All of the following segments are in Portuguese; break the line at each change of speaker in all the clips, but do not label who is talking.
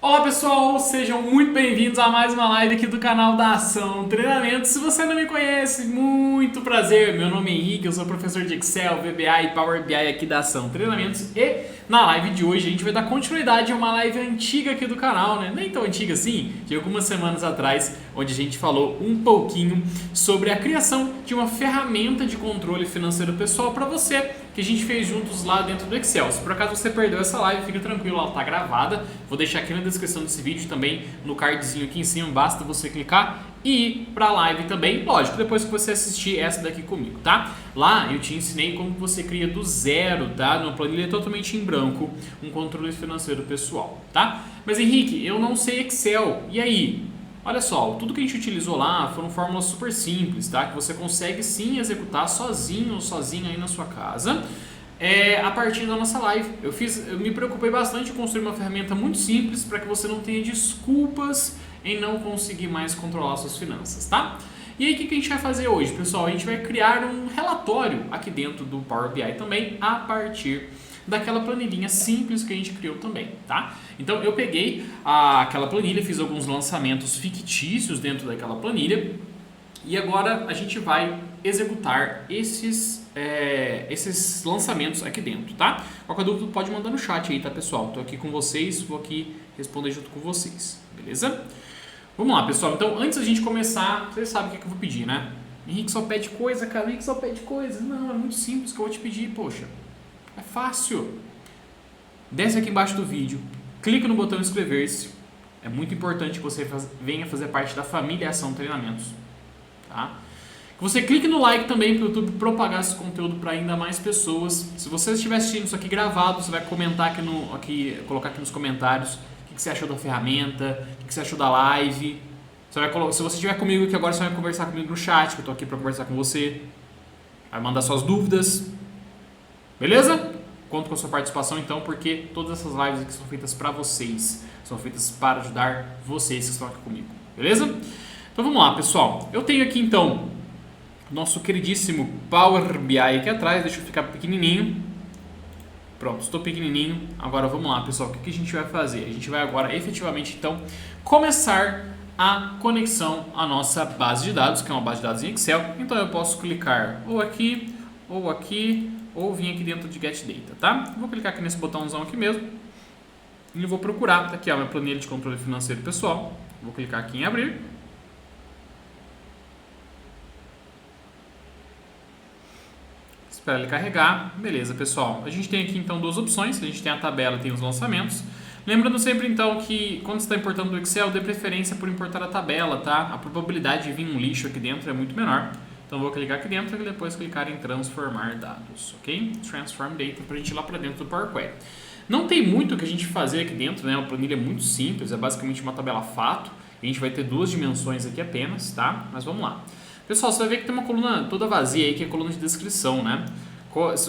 Olá pessoal, sejam muito bem-vindos a mais uma live aqui do canal da Ação Treinamentos. Se você não me conhece, muito prazer, meu nome é Henrique, eu sou professor de Excel, VBA e Power BI aqui da Ação Treinamentos e na live de hoje a gente vai dar continuidade a uma live antiga aqui do canal, né? Nem tão antiga assim, de algumas semanas atrás, onde a gente falou um pouquinho sobre a criação de uma ferramenta de controle financeiro pessoal para você, que a gente fez juntos lá dentro do Excel. Se por acaso você perdeu essa live, fica tranquilo, ela está gravada. Vou deixar aqui na descrição desse vídeo também, no cardzinho aqui em cima, basta você clicar e ir para a live também. Lógico, depois que você assistir essa daqui comigo, tá? Lá eu te ensinei como você cria do zero, tá? Numa planilha totalmente em branco, um controle financeiro pessoal, tá? Mas Henrique, eu não sei Excel, e aí? Olha só, tudo que a gente utilizou lá foram fórmulas super simples, tá? Que você consegue sim executar sozinho ou sozinha aí na sua casa, a partir da nossa live. Eu me preocupei bastante em construir uma ferramenta muito simples para que você não tenha desculpas em não conseguir mais controlar suas finanças, tá? E aí o que a gente vai fazer hoje, pessoal? A gente vai criar um relatório aqui dentro do Power BI também, a partir daquela planilhinha simples que a gente criou também, tá? Então eu peguei aquela planilha, fiz alguns lançamentos fictícios dentro daquela planilha e agora a gente vai executar esses lançamentos aqui dentro, tá? Qualquer dúvida pode mandar no chat aí, tá, pessoal? Tô aqui com vocês, vou aqui responder junto com vocês, beleza? Vamos lá, pessoal. Então, antes da gente começar, vocês sabem o que eu vou pedir, né? Henrique só pede coisa, cara. Henrique só pede coisa. Não, é muito simples que eu vou te pedir, poxa. É fácil. Desce aqui embaixo do vídeo, clica no botão inscrever-se. É muito importante que você venha fazer parte da família Ação Treinamentos, tá? Que você clique no like também para o YouTube propagar esse conteúdo para ainda mais pessoas. Se você estiver assistindo isso aqui gravado, você vai comentar colocar aqui nos comentários o que você achou da ferramenta, o que você achou da live. Se você estiver comigo aqui agora, você vai conversar comigo no chat, que eu estou aqui para conversar com você. Vai mandar suas dúvidas. Beleza? Conto com a sua participação então, porque todas essas lives aqui são feitas para vocês. São feitas para ajudar vocês que estão aqui comigo. Beleza? Então vamos lá, pessoal. Eu tenho aqui então nosso queridíssimo Power BI aqui atrás. Deixa eu ficar pequenininho. Pronto, estou pequenininho. Agora vamos lá, pessoal. O que a gente vai fazer? A gente vai agora efetivamente então começar a conexão à nossa base de dados, que é uma base de dados em Excel. Então eu posso clicar ou aqui, ou vir aqui dentro de Get Data, tá? Vou clicar aqui nesse botãozão aqui mesmo e vou procurar, tá aqui a minha planilha de controle financeiro pessoal. Vou clicar aqui em abrir. Espera ele carregar. Beleza, pessoal. A gente tem aqui então duas opções, a gente tem a tabela e tem os lançamentos. Lembrando sempre então que quando você está importando do Excel, dê preferência por importar a tabela, tá? A probabilidade de vir um lixo aqui dentro é muito menor. Então vou clicar aqui dentro e depois clicar em transformar dados, ok? Transform data para a gente ir lá para dentro do Power Query. Não tem muito o que a gente fazer aqui dentro, né? Uma planilha muito simples, é basicamente uma tabela fato. A gente vai ter duas dimensões aqui apenas, tá? Mas vamos lá. Pessoal, você vai ver que tem uma coluna toda vazia aí, que é a coluna de descrição, né?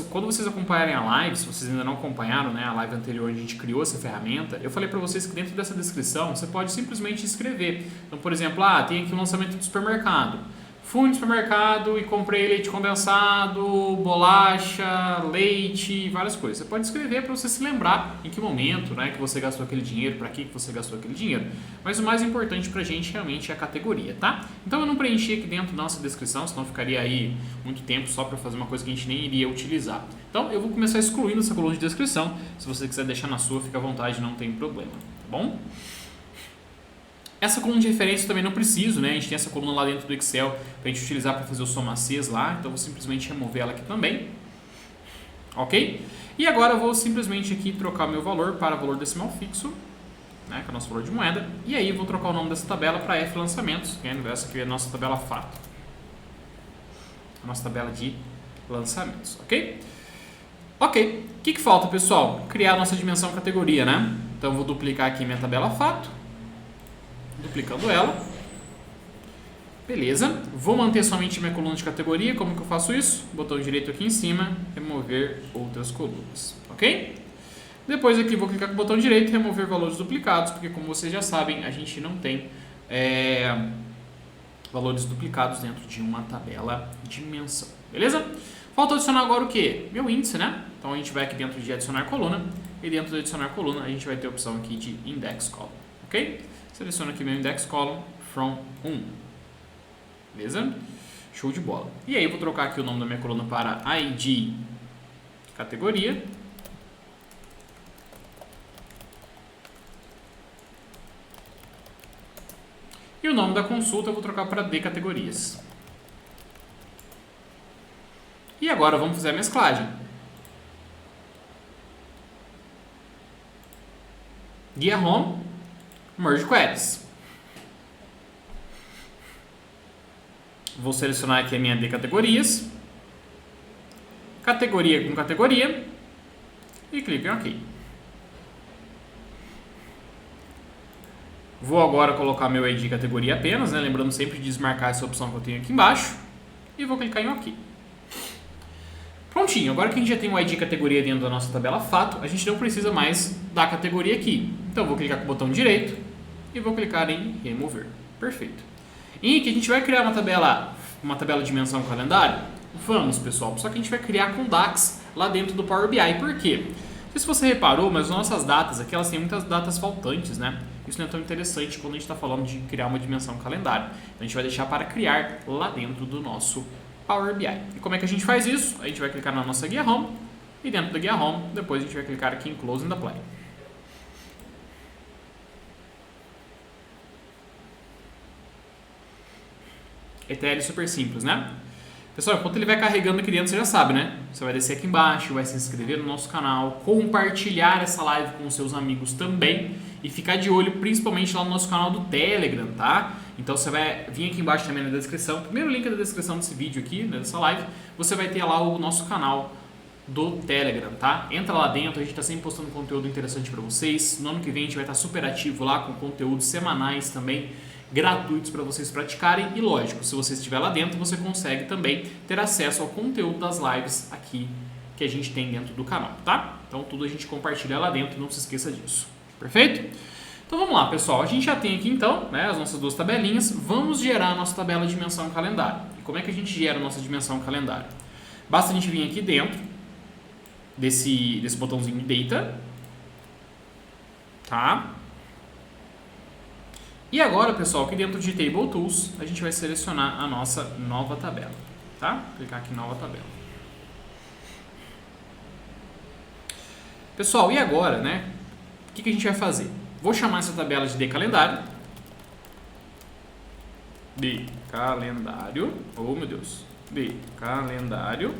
Quando vocês acompanharem a live, se vocês ainda não acompanharam, né, a live anterior, a gente criou essa ferramenta, eu falei para vocês que dentro dessa descrição você pode simplesmente escrever. Então, por exemplo, tem aqui um lançamento do supermercado. Fui no supermercado e comprei leite condensado, bolacha, leite, várias coisas. Você pode escrever para você se lembrar em que momento, né, que você gastou aquele dinheiro, para que você gastou aquele dinheiro. Mas o mais importante para a gente realmente é a categoria, tá? Então eu não preenchi aqui dentro da nossa descrição, senão ficaria aí muito tempo só para fazer uma coisa que a gente nem iria utilizar. Então eu vou começar excluindo essa coluna de descrição. Se você quiser deixar na sua, fica à vontade, não tem problema, tá bom? Essa coluna de referência também não preciso, né? A gente tem essa coluna lá dentro do Excel para a gente utilizar para fazer o somacs lá, então eu vou simplesmente remover ela aqui também, ok? E agora eu vou simplesmente aqui trocar meu valor para valor decimal fixo, né? Que é o nosso valor de moeda, e aí eu vou trocar o nome dessa tabela para F lançamentos, que essa aqui é a nossa tabela fato, a nossa tabela de lançamentos, ok? Ok, o que falta, pessoal? Criar a nossa dimensão categoria, né? Então eu vou duplicar aqui minha tabela fato, duplicando ela, beleza, vou manter somente minha coluna de categoria. Como que eu faço isso? Botão direito aqui em cima, remover outras colunas, ok? Depois aqui vou clicar com o botão direito e remover valores duplicados, porque como vocês já sabem, a gente não tem valores duplicados dentro de uma tabela de dimensão, beleza? Falta adicionar agora o que? Meu índice, né? Então a gente vai aqui dentro de adicionar coluna, e dentro de adicionar coluna a gente vai ter a opção aqui de index column. ok? Seleciono aqui meu index column from 1. Beleza? Show de bola. E aí eu vou trocar aqui o nome da minha coluna para ID categoria. E o nome da consulta eu vou trocar para D categorias. E agora vamos fazer a mesclagem. Guia Home, Merge Queries. Vou selecionar aqui a minha D categorias, categoria com categoria e clico em OK. Vou agora colocar meu ID categoria apenas, né? Lembrando sempre de desmarcar essa opção que eu tenho aqui embaixo e vou clicar em OK. Prontinho, agora que a gente já tem o ID categoria dentro da nossa tabela fato, a gente não precisa mais da categoria aqui. Então eu vou clicar com o botão direito e vou clicar em remover. Perfeito. E que a gente vai criar uma tabela de dimensão calendário? Vamos, pessoal, só que a gente vai criar com DAX lá dentro do Power BI. Por quê? Não sei se você reparou, mas nossas datas aqui, elas têm muitas datas faltantes, né? Isso não é tão interessante quando a gente está falando de criar uma dimensão calendário. Então a gente vai deixar para criar lá dentro do nosso Power BI. E como é que a gente faz isso? A gente vai clicar na nossa guia Home e dentro da guia Home, depois a gente vai clicar aqui em Close and Apply. ETL super simples, né? Pessoal, enquanto ele vai carregando e criando, você já sabe, né? Você vai descer aqui embaixo, vai se inscrever no nosso canal, compartilhar essa live com os seus amigos também e ficar de olho principalmente lá no nosso canal do Telegram, tá? Então você vai vir aqui embaixo também na descrição, primeiro link da descrição desse vídeo aqui, dessa live, você vai ter lá o nosso canal do Telegram, tá? Entra lá dentro, a gente tá sempre postando conteúdo interessante para vocês. No ano que vem a gente vai estar super ativo lá com conteúdos semanais também, gratuitos para vocês praticarem e lógico, se você estiver lá dentro, você consegue também ter acesso ao conteúdo das lives aqui que a gente tem dentro do canal, tá? Então tudo a gente compartilha lá dentro, não se esqueça disso. Perfeito? Então vamos lá, pessoal, a gente já tem aqui então, né, as nossas duas tabelinhas, vamos gerar a nossa tabela de dimensão calendário. E como é que a gente gera a nossa dimensão calendário? Basta a gente vir aqui dentro desse botãozinho Data, tá? E agora, pessoal, aqui dentro de Table Tools, a gente vai selecionar a nossa nova tabela, tá? Clicar aqui em Nova Tabela. Pessoal, e agora, né? O que a gente vai fazer? Vou chamar essa tabela de D calendário. D calendário. Oh, meu Deus. D calendário.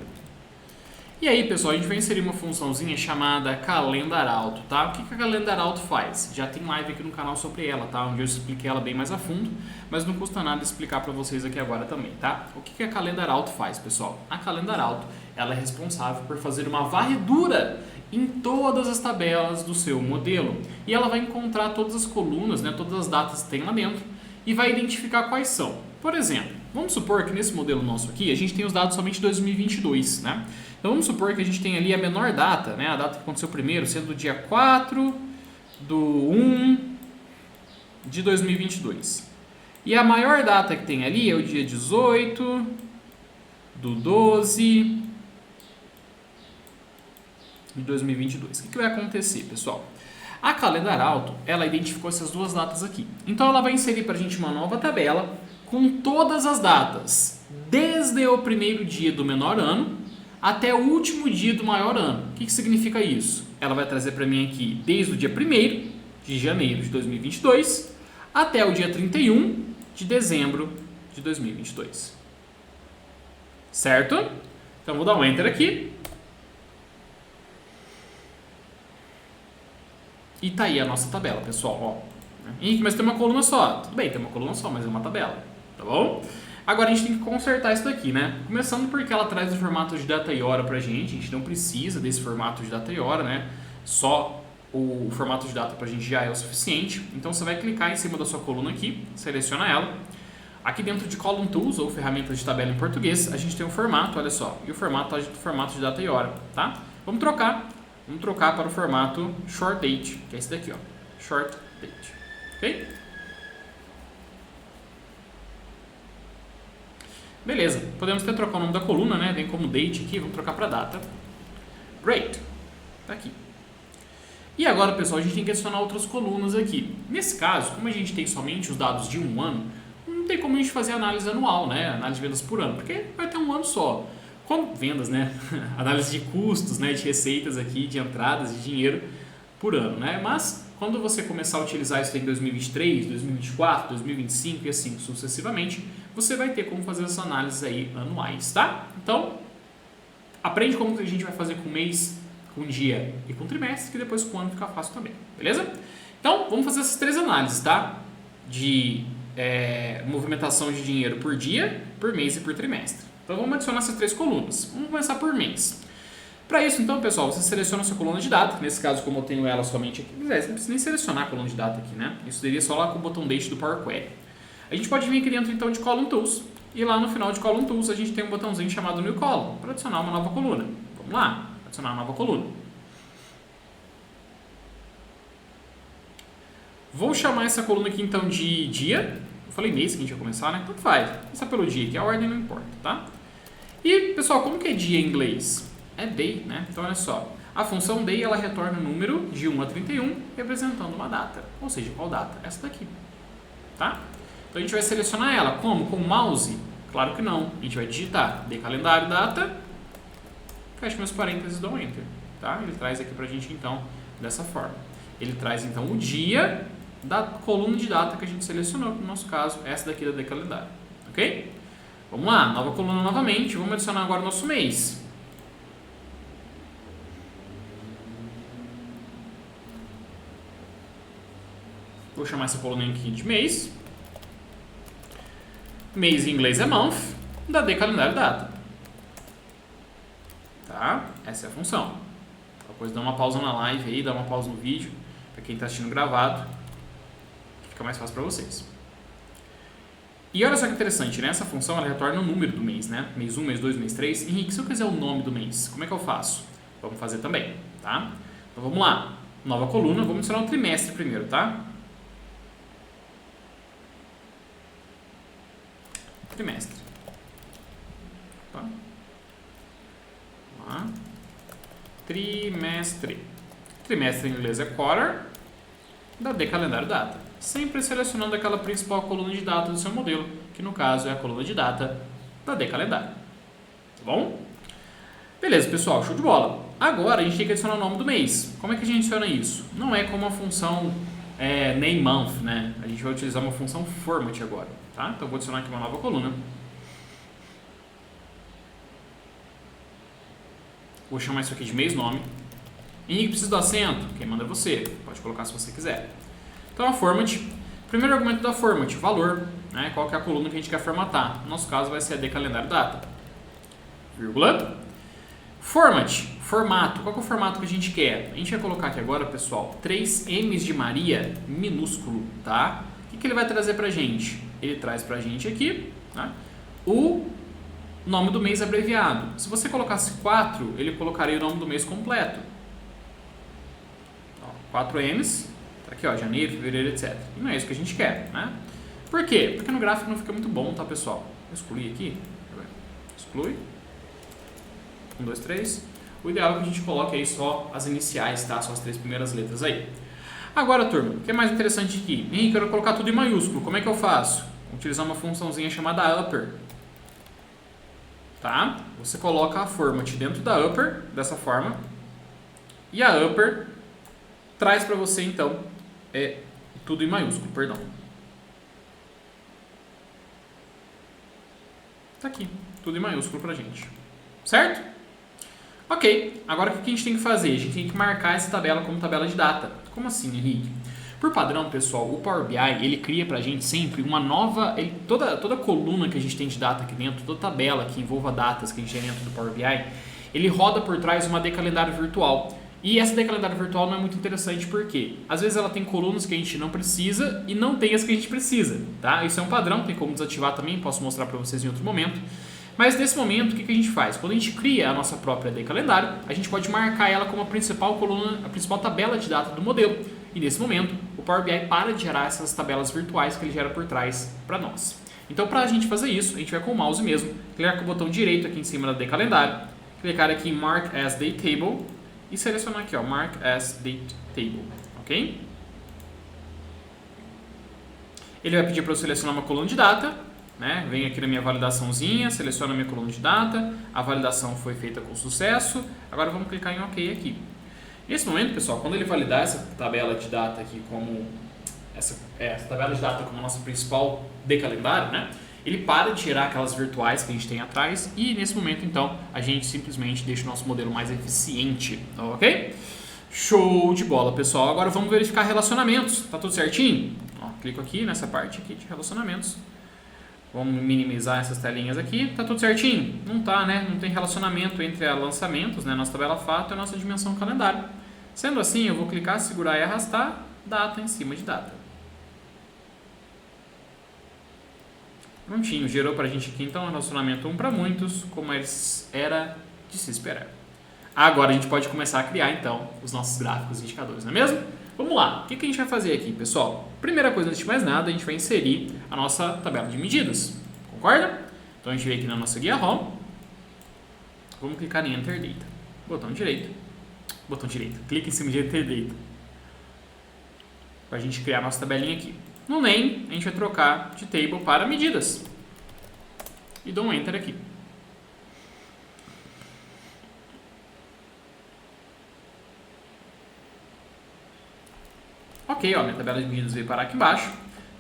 E aí, pessoal, a gente vai inserir uma funçãozinha chamada Calendar Auto, tá? O que a Calendar Auto faz? Já tem live aqui no canal sobre ela, tá? Onde eu expliquei ela bem mais a fundo, mas não custa nada explicar para vocês aqui agora também, tá? O que a Calendar Auto faz, pessoal? A Calendar Auto, ela é responsável por fazer uma varredura em todas as tabelas do seu modelo. E ela vai encontrar todas as colunas, né? Todas as datas que tem lá dentro e vai identificar quais são. Por exemplo, vamos supor que nesse modelo nosso aqui, a gente tem os dados somente de 2022, né? Então vamos supor que a gente tem ali a menor data, né? A data que aconteceu primeiro, sendo do dia 4/1/2022. E a maior data que tem ali é o dia 18/12/2022. O que vai acontecer, pessoal? A Calendar Auto, ela identificou essas duas datas aqui. Então ela vai inserir para a gente uma nova tabela com todas as datas, desde o primeiro dia do menor ano até o último dia do maior ano. O que significa isso? Ela vai trazer para mim aqui desde o dia 1º de janeiro de 2022 até o dia 31 de dezembro de 2022. Certo? Então vou dar um Enter aqui. E tá aí a nossa tabela, pessoal. Ó. Mas tem uma coluna só. Tudo bem, tem uma coluna só, mas é uma tabela. Tá bom? Agora a gente tem que consertar isso daqui, né? Começando porque ela traz o formato de data e hora pra gente. A gente não precisa desse formato de data e hora, né? Só o formato de data pra gente já é o suficiente. Então você vai clicar em cima da sua coluna aqui, seleciona ela. Aqui dentro de Column Tools, ou ferramentas de tabela em português, a gente tem um formato, olha só. E o formato é o formato de data e hora, tá? Vamos trocar para o formato Short Date, que é esse daqui, ó. Short Date, ok? Beleza, podemos até trocar o nome da coluna, né? Vem como date aqui, vamos trocar para data. Great, tá aqui. E agora, pessoal, a gente tem que adicionar outras colunas aqui. Nesse caso, como a gente tem somente os dados de um ano, não tem como a gente fazer análise anual, né? Análise de vendas por ano, porque vai ter um ano só. Quando vendas, né? Análise de custos, né? De receitas aqui, de entradas, de dinheiro por ano, né? Mas quando você começar a utilizar isso em 2023, 2024, 2025 e assim sucessivamente, você vai ter como fazer essas análises aí anuais, tá? Então, aprende como que a gente vai fazer com mês, com dia e com trimestre, que depois com ano fica fácil também, beleza? Então, vamos fazer essas três análises, tá? De movimentação de dinheiro por dia, por mês e por trimestre. Então, vamos adicionar essas três colunas. Vamos começar por mês. Para isso, então, pessoal, você seleciona a sua coluna de data. Nesse caso, como eu tenho ela somente aqui, você não precisa nem selecionar a coluna de data aqui, né? Isso seria só lá com o botão Date do Power Query. A gente pode vir aqui dentro, então, de Column Tools. E lá no final de Column Tools, a gente tem um botãozinho chamado New Column, para adicionar uma nova coluna. Vamos lá, adicionar uma nova coluna. Vou chamar essa coluna aqui, então, de dia. Eu falei mês que a gente vai começar, né? Tanto faz. Começar pelo dia, que a ordem não importa, tá? E, pessoal, como que é dia em inglês? É day, né? Então, olha só. A função day, ela retorna o número de 1 a 31, representando uma data. Ou seja, qual data? Essa daqui. Tá? Então, a gente vai selecionar ela. Como? Com o mouse? Claro que não. A gente vai digitar day calendário, data, fecha meus parênteses e dou um enter. Tá? Ele traz aqui pra gente, então, dessa forma. Ele traz, então, o dia da coluna de data que a gente selecionou, no nosso caso, essa daqui da day calendário. Ok? Vamos lá, nova coluna novamente. Vamos adicionar agora o nosso mês. Vou chamar essa coluna aqui de mês. Mês em inglês é month, da day calendário data. Tá? Essa é a função. Depois dá uma pausa na live aí, dá uma pausa no vídeo, para quem está assistindo gravado, fica mais fácil para vocês. E olha só que interessante, né? Essa função ela retorna o número do mês, né? Mês 1, mês 2, mês 3. Henrique, se eu quiser o nome do mês, como é que eu faço? Vamos fazer também, tá? Então vamos lá. Nova coluna, vamos adicionar o trimestre primeiro, tá? Trimestre. Opa. Vamos lá. Trimestre. Trimestre em inglês é quarter, da day calendário data. Sempre selecionando aquela principal coluna de data do seu modelo, que no caso é a coluna de data da day calendário. Tá bom? Beleza, pessoal, show de bola. Agora a gente tem que adicionar o nome do mês. Como é que a gente adiciona isso? Não é como a função name month, né? A gente vai utilizar uma função format agora, tá? Então eu vou adicionar aqui uma nova coluna. Vou chamar isso aqui de mês nome. Henrique, precisa do acento? Quem manda é você. Pode colocar se você quiser. Então a format. Primeiro argumento da format, valor. Né? Qual que é a coluna que a gente quer formatar? No nosso caso vai ser a day calendário data. Vírgula. Format, formato. Qual que é o formato que a gente quer? A gente vai colocar aqui agora, pessoal, 3 M's de Maria minúsculo, tá? O que ele vai trazer pra gente? Ele traz pra gente aqui, tá? O nome do mês abreviado. Se você colocasse 4, ele colocaria o nome do mês completo. 4 M's, tá aqui ó, janeiro, fevereiro, etc. E não é isso que a gente quer, né? Por quê? Porque no gráfico não fica muito bom, tá, pessoal? Vou excluir aqui. Exclui. 1, 2, 3. O ideal é que a gente coloque aí só as iniciais, tá? Só as 3 primeiras letras aí. Agora, turma, o que é mais interessante aqui? Henrique, eu quero colocar tudo em maiúsculo. Como é que eu faço? Vou utilizar uma funçãozinha chamada upper. Tá? Você coloca a format dentro da upper, dessa forma. E a upper traz para você, então, tudo em maiúsculo, perdão. Tá aqui, tudo em maiúsculo pra gente. Certo? Ok, agora o que a gente tem que fazer? A gente tem que marcar essa tabela como tabela de data. Como assim, Henrique? Por padrão, pessoal, o Power BI, ele cria pra gente sempre uma nova... toda coluna que a gente tem de data aqui dentro, toda tabela que envolva datas que a gente tem dentro do Power BI, ele roda por trás uma decalendário virtual. E essa decalendário virtual não é muito interessante porque, às vezes ela tem colunas que a gente não precisa e não tem as que a gente precisa, tá? Isso é um padrão, tem como desativar também, posso mostrar pra vocês em outro momento. Mas nesse momento, o que a gente faz? Quando a gente cria a nossa própria decalendário, a gente pode marcar ela como a principal coluna, a principal tabela de data do modelo. E nesse momento, o Power BI para de gerar essas tabelas virtuais que ele gera por trás para nós. Então, para a gente fazer isso, a gente vai com o mouse mesmo, clicar com o botão direito aqui em cima da decalendário, clicar aqui em Mark as Date Table e selecionar aqui, ó, Mark as Date Table, ok? Ele vai pedir para eu selecionar uma coluna de data, né? Venho aqui na minha validaçãozinha, seleciono a minha coluna de data, a validação foi feita com sucesso, agora vamos clicar em OK aqui. Nesse momento, pessoal, quando ele validar essa tabela de data aqui como essa tabela de data como nossa principal de calendário, né? Ele para de tirar aquelas virtuais que a gente tem atrás e nesse momento, então, a gente simplesmente deixa o nosso modelo mais eficiente, ok? Show de bola, pessoal. Agora vamos verificar relacionamentos. Tá tudo certinho? Ó, clico aqui nessa parte aqui de relacionamentos. Vamos minimizar essas telinhas aqui. Tá tudo certinho? Não tá, né? Não tem relacionamento entre lançamentos, né? Nossa tabela fato e a nossa dimensão calendário. Sendo assim, eu vou clicar, segurar e arrastar data em cima de data. Prontinho, gerou pra gente aqui então um relacionamento 1 para muitos, como era de se esperar. Agora a gente pode começar a criar então os nossos gráficos e indicadores, não é mesmo? Vamos lá, o que a gente vai fazer aqui, pessoal? Primeira coisa, antes de mais nada, a gente vai inserir a nossa tabela de medidas, concorda? Então a gente vem aqui na nossa guia ROM, vamos clicar em Enter Data, botão direito, clica em cima de Enter Data, para a gente criar a nossa tabelinha aqui. No name, a gente vai trocar de table para medidas. E dou um Enter aqui. Ok, ó, minha tabela de medidas veio parar aqui embaixo.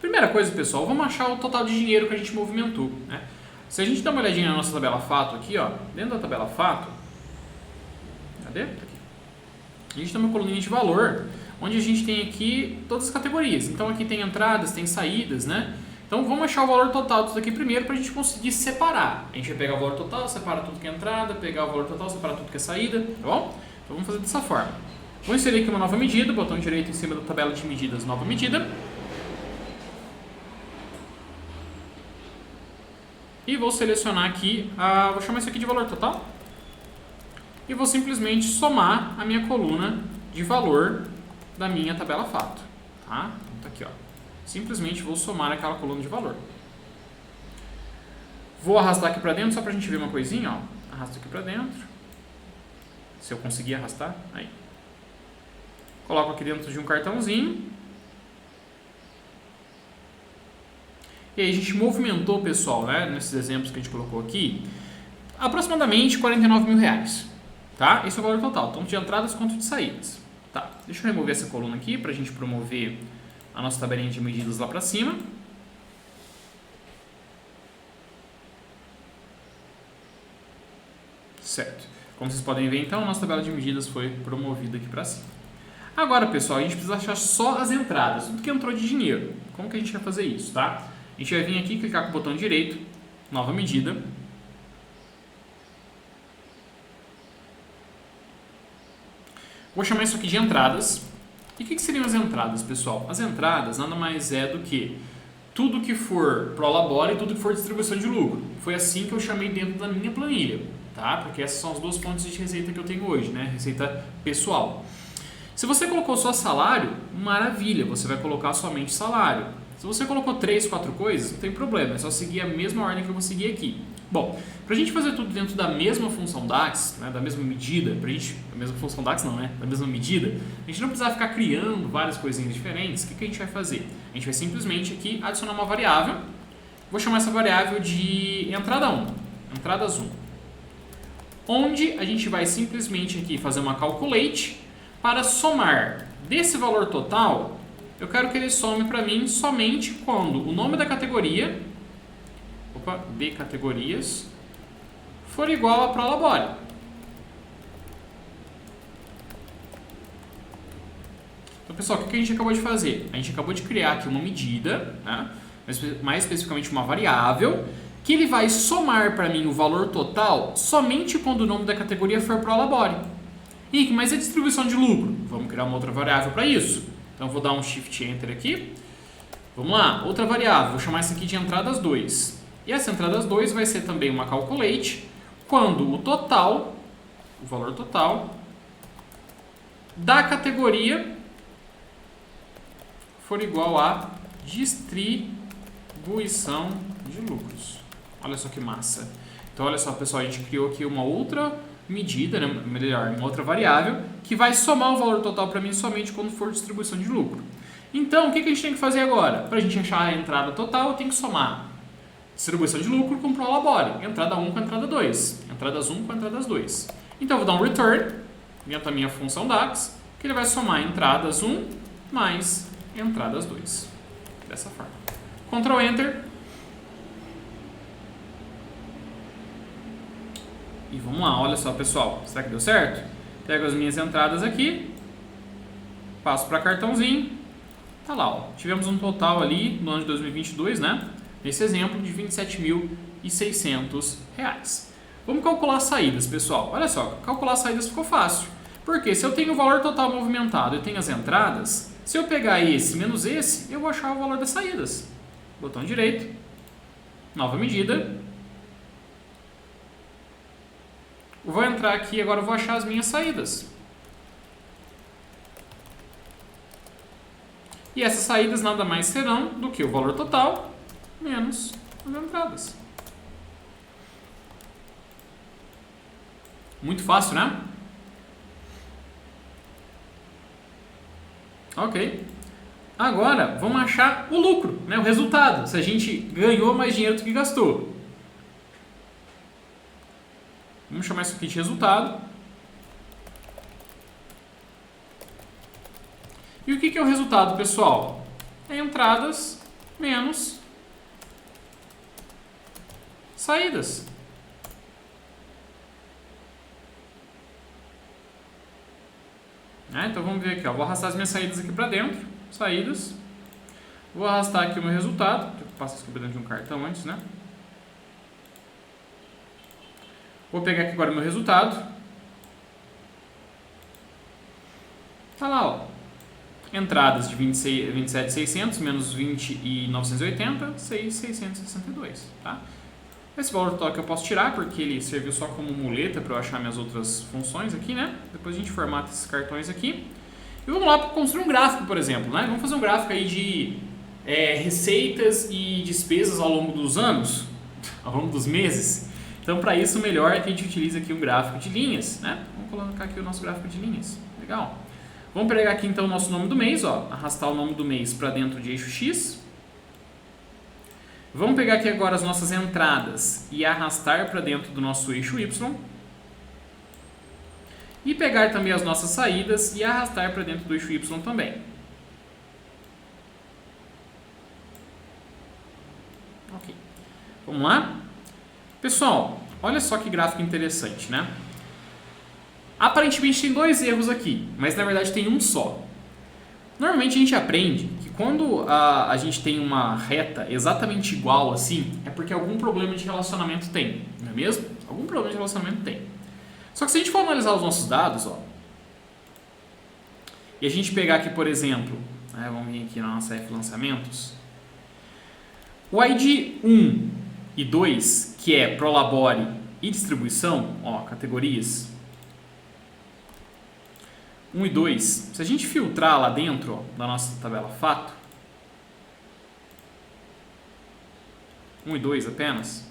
Primeira coisa, pessoal, vamos achar o total de dinheiro que a gente movimentou, né? Se a gente dá uma olhadinha na nossa tabela fato aqui, ó, dentro da tabela fato, cadê? Aqui. A gente tem uma coluninha de valor, onde a gente tem aqui todas as categorias. Então aqui tem entradas, tem saídas, né? Então vamos achar o valor total disso daqui primeiro para a gente conseguir separar. A gente vai pegar o valor total, separa tudo que é entrada, pegar o valor total, separa tudo que é saída, tá bom? Então vamos fazer dessa forma. Vou inserir aqui uma nova medida, botão direito em cima da tabela de medidas, nova medida. E vou selecionar aqui, vou chamar isso aqui de valor total. E vou simplesmente somar a minha coluna de valor da minha tabela fato, tá? Então aqui, ó. Simplesmente vou somar aquela coluna de valor. Vou arrastar aqui para dentro só para a gente ver uma coisinha, ó. Arrasto aqui para dentro. Se eu conseguir arrastar, aí. Coloco aqui dentro de um cartãozinho. E aí a gente movimentou, pessoal, né? Nesses exemplos que a gente colocou aqui, aproximadamente R$49 mil, tá? Esse é o valor total, tanto de entradas quanto de saídas. Tá, deixa eu remover essa coluna aqui para a gente promover a nossa tabelinha de medidas lá para cima. Certo. Como vocês podem ver, então, a nossa tabela de medidas foi promovida aqui para cima. Agora, pessoal, a gente precisa achar só as entradas, tudo que entrou de dinheiro. Como que a gente vai fazer isso, tá? A gente vai vir aqui, clicar com o botão direito, nova medida. Vou chamar isso aqui de entradas. E o que seriam as entradas, pessoal? As entradas nada mais é do que tudo que for prolabore e tudo que for distribuição de lucro. Foi assim que eu chamei dentro da minha planilha, tá? Porque essas são as duas fontes de receita que eu tenho hoje, né? Receita pessoal. Se você colocou só salário, maravilha, você vai colocar somente salário. Se você colocou 3, 4 coisas, não tem problema, é só seguir a mesma ordem que eu vou seguir aqui. Bom, para a gente fazer tudo dentro da mesma função DAX, né, da mesma medida, a mesma função DAX não, né, da mesma medida, a gente não precisa ficar criando várias coisinhas diferentes. O que a gente vai fazer? A gente vai simplesmente aqui adicionar uma variável, vou chamar essa variável de entrada 1, entradas 1, onde a gente vai simplesmente aqui fazer uma calculate para somar desse valor total. Eu quero que ele some para mim somente quando o nome da categoria, de categorias, for igual a prolabore. Então, pessoal, o que a gente acabou de fazer? A gente acabou de criar aqui uma medida, né? Mais especificamente uma variável, que ele vai somar para mim o valor total somente quando o nome da categoria for prolabore. E mas a distribuição de lucro? Vamos criar uma outra variável para isso. Então, vou dar um Shift Enter aqui. Vamos lá, outra variável, vou chamar isso aqui de entradas 2. E essa entradas 2 vai ser também uma calculate quando o total, o valor total da categoria for igual a distribuição de lucros. Olha só que massa. Então, olha só, pessoal, a gente criou aqui uma outra medida, né, melhor, uma outra variável, que vai somar o valor total para mim somente quando for distribuição de lucro. Então, o que a gente tem que fazer agora? Para a gente achar a entrada total, eu tenho que somar distribuição de lucro com Prolabore, entrada 1 com entrada 2, entradas 1 com entradas 2. Então, eu vou dar um return dentro da minha função DAX, que ele vai somar entradas 1 mais entradas 2. Dessa forma. Ctrl Enter. E vamos lá, olha só pessoal, será que deu certo? Pego as minhas entradas aqui, passo para cartãozinho, tá lá, ó. Tivemos um total ali no ano de 2022, né? Nesse exemplo de R$ 27.600. Vamos calcular as saídas, pessoal. Olha só, calcular as saídas ficou fácil. Porque se eu tenho o valor total movimentado e tenho as entradas, se eu pegar esse menos esse, eu vou achar o valor das saídas. Botão direito, nova medida. Vou entrar aqui, agora eu vou achar as minhas saídas. E essas saídas nada mais serão do que o valor total menos as entradas. Muito fácil, né? Ok. Agora, vamos achar o lucro, né? O resultado. Se a gente ganhou mais dinheiro do que gastou. Vamos chamar isso aqui de resultado. E o que é o resultado, pessoal? É entradas menos saídas. Então vamos ver aqui, ó. Vou arrastar as minhas saídas aqui para dentro. Saídas. Vou arrastar aqui o meu resultado. Deixa eu passar isso aqui para dentro de um cartão antes, né? Vou pegar aqui agora o meu resultado. Tá lá, ó. Entradas de 27.600 menos 20.980, 6.662, tá? Esse valor total que eu posso tirar, porque ele serviu só como muleta para eu achar minhas outras funções aqui, né? Depois a gente formata esses cartões aqui. E vamos lá para construir um gráfico, por exemplo, né? Vamos fazer um gráfico aí de receitas e despesas ao longo dos anos, ao longo dos meses. Então, para isso, melhor é que a gente utilize aqui um gráfico de linhas, né? Vamos colocar aqui o nosso gráfico de linhas. Legal. Vamos pegar aqui, então, o nosso nome do mês, ó. Arrastar o nome do mês para dentro de eixo X. Vamos pegar aqui agora as nossas entradas e arrastar para dentro do nosso eixo Y. E pegar também as nossas saídas e arrastar para dentro do eixo Y também. Ok. Vamos lá? Pessoal, olha só que gráfico interessante, né? Aparentemente tem dois erros aqui, mas na verdade tem um só. Normalmente a gente aprende que quando a gente tem uma reta exatamente igual assim, é porque algum problema de relacionamento tem, não é mesmo? Algum problema de relacionamento tem. Só que se a gente for analisar os nossos dados, ó, e a gente pegar aqui, por exemplo, né, vamos vir aqui na nossa F lançamentos, o ID 1 e 2, que é Prolabore e distribuição, ó, categorias 1 e 2, se a gente filtrar lá dentro, ó, da nossa tabela fato, 1 e 2 apenas,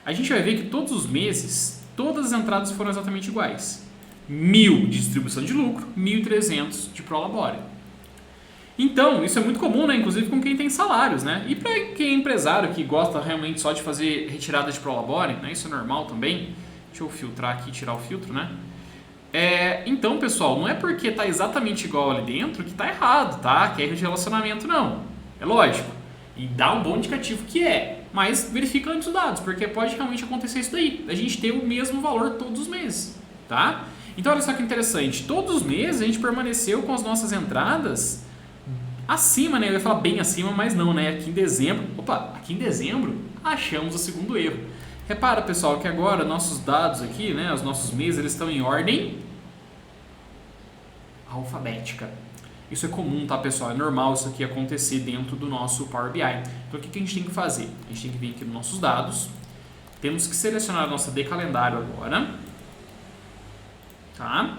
a gente vai ver que todos os meses, todas as entradas foram exatamente iguais. 1.000 de distribuição de lucro, 1.300 de Prolabore. Então, isso é muito comum, né? Inclusive com quem tem salários, né? E para quem é empresário que gosta realmente só de fazer retirada de Prolabore, né? Isso é normal também. Deixa eu filtrar aqui, tirar o filtro, né? Então, pessoal, não é porque está exatamente igual ali dentro que está errado, tá? Que é erro de relacionamento, não. É lógico. E dá um bom indicativo que é. Mas verifica antes os dados, porque pode realmente acontecer isso daí. A gente ter o mesmo valor todos os meses, tá? Então, olha só que interessante. Todos os meses a gente permaneceu com as nossas entradas acima, né? Eu ia falar bem acima, mas não, né? Aqui em dezembro, achamos o segundo erro. Repara, pessoal, que agora nossos dados aqui, né, os nossos meses, eles estão em ordem alfabética. Isso é comum, tá, pessoal? É normal isso aqui acontecer dentro do nosso Power BI. Então, o que a gente tem que fazer? A gente tem que vir aqui nos nossos dados. Temos que selecionar a nossa decalendário agora. Tá?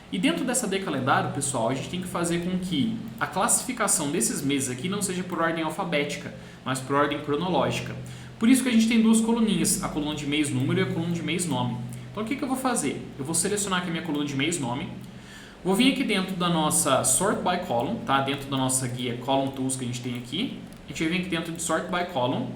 E dentro dessa decalendário, pessoal, a gente tem que fazer com que a classificação desses meses aqui não seja por ordem alfabética, mas por ordem cronológica. Por isso que a gente tem duas coluninhas, a coluna de mês número e a coluna de mês nome. Então, o que eu vou fazer? Eu vou selecionar aqui a minha coluna de mês, nome. Vou vir aqui dentro da nossa Sort by Column, tá? Dentro da nossa guia Column Tools que a gente tem aqui. A gente vai vir aqui dentro de Sort by Column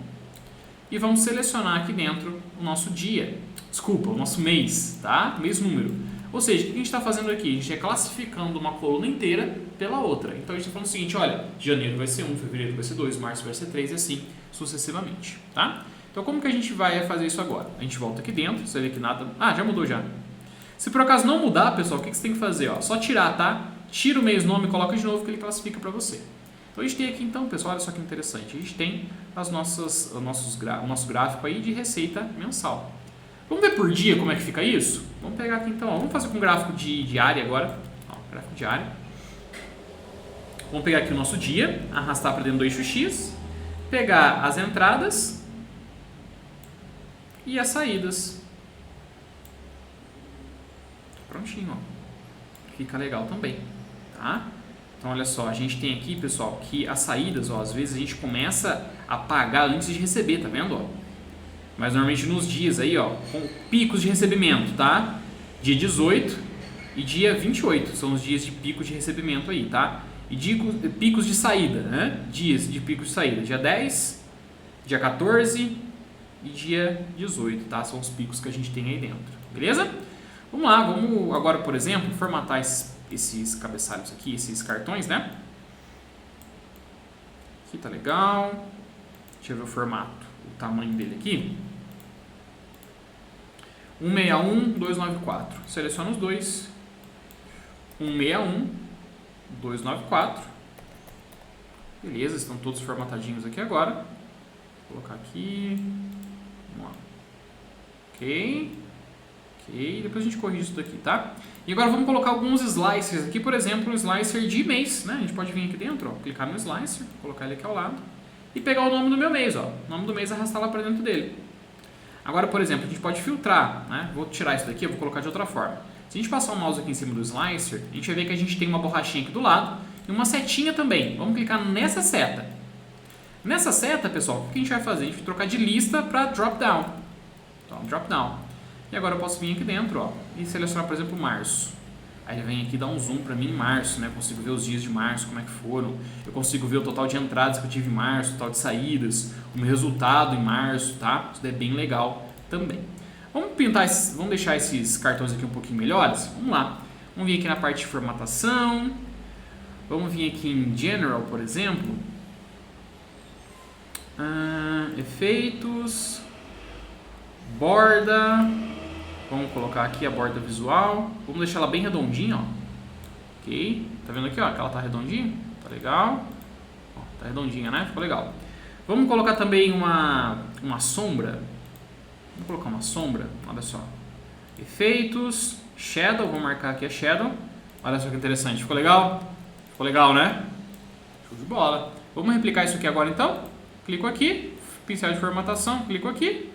e vamos selecionar aqui dentro o nosso dia. Desculpa, o nosso mês, tá? Mês número. Ou seja, o que a gente está fazendo aqui? A gente é classificando uma coluna inteira pela outra. Então, a gente está falando o seguinte, olha, janeiro vai ser 1, fevereiro vai ser 2, março vai ser 3 e assim sucessivamente, tá? Então, como que a gente vai fazer isso agora? A gente volta aqui dentro, você vê que nada... Ah, já mudou já. Se por acaso não mudar, pessoal, o que você tem que fazer? Ó, só tirar, tá? Tira o mês, nome, coloca de novo que ele classifica para você. Então, a gente tem aqui, então, pessoal, olha só que interessante. A gente tem o nosso gráfico aí de receita mensal. Vamos ver por dia como é que fica isso? Vamos pegar aqui, então, ó, vamos fazer com gráfico de diária agora. Ó, gráfico diário. Vamos pegar aqui o nosso dia, arrastar para dentro do eixo X, pegar as entradas e as saídas. Prontinho, ó. Fica legal também, tá? Então, olha só, a gente tem aqui, pessoal, que as saídas, ó, às vezes a gente começa a pagar antes de receber, tá vendo, ó? Mas normalmente nos dias aí, ó, com picos de recebimento, tá? Dia 18 e dia 28 são os dias de pico de recebimento aí, tá? E picos de saída, né? Dias de picos de saída, dia 10, dia 14 e dia 18, tá? São os picos que a gente tem aí dentro, beleza? Vamos lá, vamos agora, por exemplo, formatar esses cabeçalhos aqui, esses cartões, né? Aqui tá legal. Deixa eu ver o formato, o tamanho dele aqui. 161, 294. Seleciona os dois. 161, 294. Beleza, estão todos formatadinhos aqui agora. Vou colocar aqui. Vamos lá. Ok. Ok, depois a gente corrige isso daqui, tá? E agora vamos colocar alguns slicers aqui, por exemplo, um slicer de mês, né? A gente pode vir aqui dentro, ó, clicar no slicer, colocar ele aqui ao lado e pegar o nome do meu mês, ó. O nome do mês e arrastar lá para dentro dele. Agora, por exemplo, a gente pode filtrar, né? Vou tirar isso daqui, eu vou colocar de outra forma. Se a gente passar o mouse aqui em cima do slicer, a gente vai ver que a gente tem uma borrachinha aqui do lado e uma setinha também. Vamos clicar nessa seta. Nessa seta, pessoal, o que a gente vai fazer? A gente vai trocar de lista para drop down. Então, drop down. E agora eu posso vir aqui dentro, ó, e selecionar, por exemplo, março. Aí ele vem aqui dar um zoom para mim em março, né? Eu consigo ver os dias de março, como é que foram. Eu consigo ver o total de entradas que eu tive em março, o total de saídas, o meu resultado em março, tá? Isso é bem legal também. Vamos vamos deixar esses cartões aqui um pouquinho melhores? Vamos lá. Vamos vir aqui na parte de formatação. Vamos vir aqui em General, por exemplo. Efeitos. Borda. Vamos colocar aqui a borda visual. Vamos deixar ela bem redondinha, ó. Ok. Tá vendo aqui, ó, que ela tá redondinha? Tá legal. Ó, tá redondinha, né? Ficou legal. Vamos colocar também uma sombra. Vamos colocar uma sombra. Olha só. Efeitos. Shadow. Vou marcar aqui a Shadow. Olha só que interessante. Ficou legal? Ficou legal, né? Show de bola. Vamos replicar isso aqui agora, então. Clico aqui. Pincel de formatação. Clico aqui.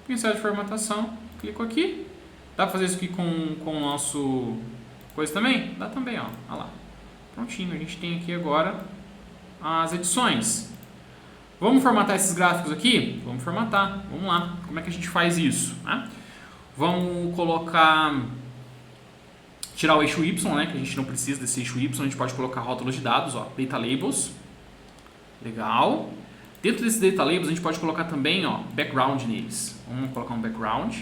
Pincel de formatação. Clico aqui. Dá pra fazer isso aqui com o nosso coisa também? Dá também, ó. Olha lá. Prontinho. A gente tem aqui agora as edições. Vamos formatar esses gráficos aqui? Vamos formatar. Vamos lá. Como é que a gente faz isso? Né? Vamos colocar... Tirar o eixo Y, né? Que a gente não precisa desse eixo Y. A gente pode colocar rótulos de dados, ó. Data Labels. Legal. Dentro desses Data Labels a gente pode colocar também, ó, background neles. Vamos colocar um background.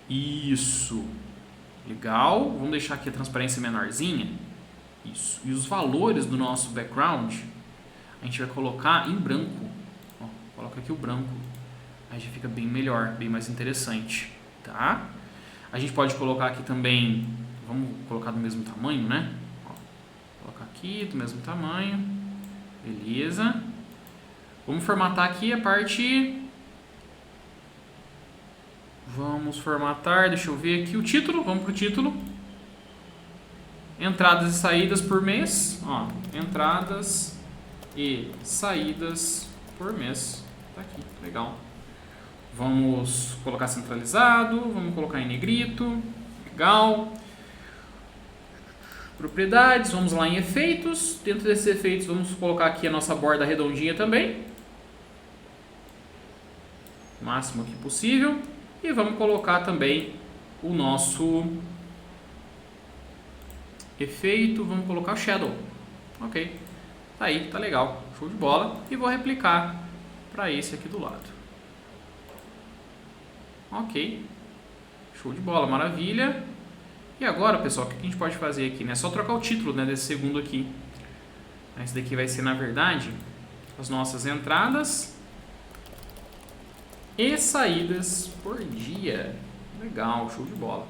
Isso. Legal. Vamos deixar aqui a transparência menorzinha. Isso. E os valores do nosso background a gente vai colocar em branco. Ó, coloca aqui o branco. Aí já fica bem melhor, bem mais interessante, tá? A gente pode colocar aqui também, vamos colocar do mesmo tamanho, né? Ó, colocar aqui do mesmo tamanho. Beleza. Vamos formatar aqui a parte... Vamos formatar, deixa eu ver aqui o título. Vamos para o título. Entradas e saídas por mês. Ó, entradas e saídas por mês. Tá aqui, legal. Vamos colocar centralizado. Vamos colocar em negrito. Legal. Propriedades, vamos lá em efeitos. Dentro desses efeitos vamos colocar aqui a nossa borda redondinha também. O máximo aqui possível. E vamos colocar também o nosso efeito, vamos colocar o shadow. Ok, tá aí, tá legal, show de bola. E vou replicar para esse aqui do lado. Ok, show de bola, maravilha. E agora, pessoal, o que a gente pode fazer aqui, né? É só trocar o título, né, desse segundo aqui. Esse daqui vai ser, na verdade, as nossas entradas e saídas por dia. Legal, show de bola.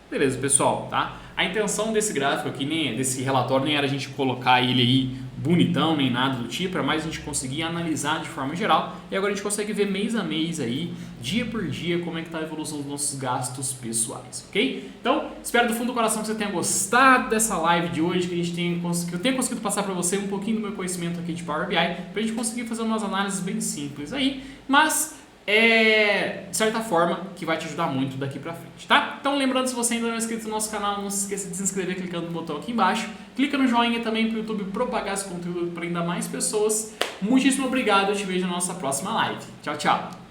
Beleza, pessoal, tá? A intenção desse gráfico aqui, desse relatório, nem era a gente colocar ele aí bonitão, nem nada do tipo, era mais a gente conseguir analisar de forma geral. E agora a gente consegue ver mês a mês aí, dia por dia, como é que tá a evolução dos nossos gastos pessoais, ok? Então, espero do fundo do coração que você tenha gostado dessa live de hoje, que eu tenha conseguido passar para você um pouquinho do meu conhecimento aqui de Power BI, pra gente conseguir fazer umas análises bem simples aí, mas de certa forma, que vai te ajudar muito daqui pra frente, tá? Então, lembrando, se você ainda não é inscrito no nosso canal, não se esqueça de se inscrever clicando no botão aqui embaixo. Clica no joinha também para o YouTube propagar esse conteúdo para ainda mais pessoas. Muitíssimo obrigado, eu te vejo na nossa próxima live. Tchau, tchau!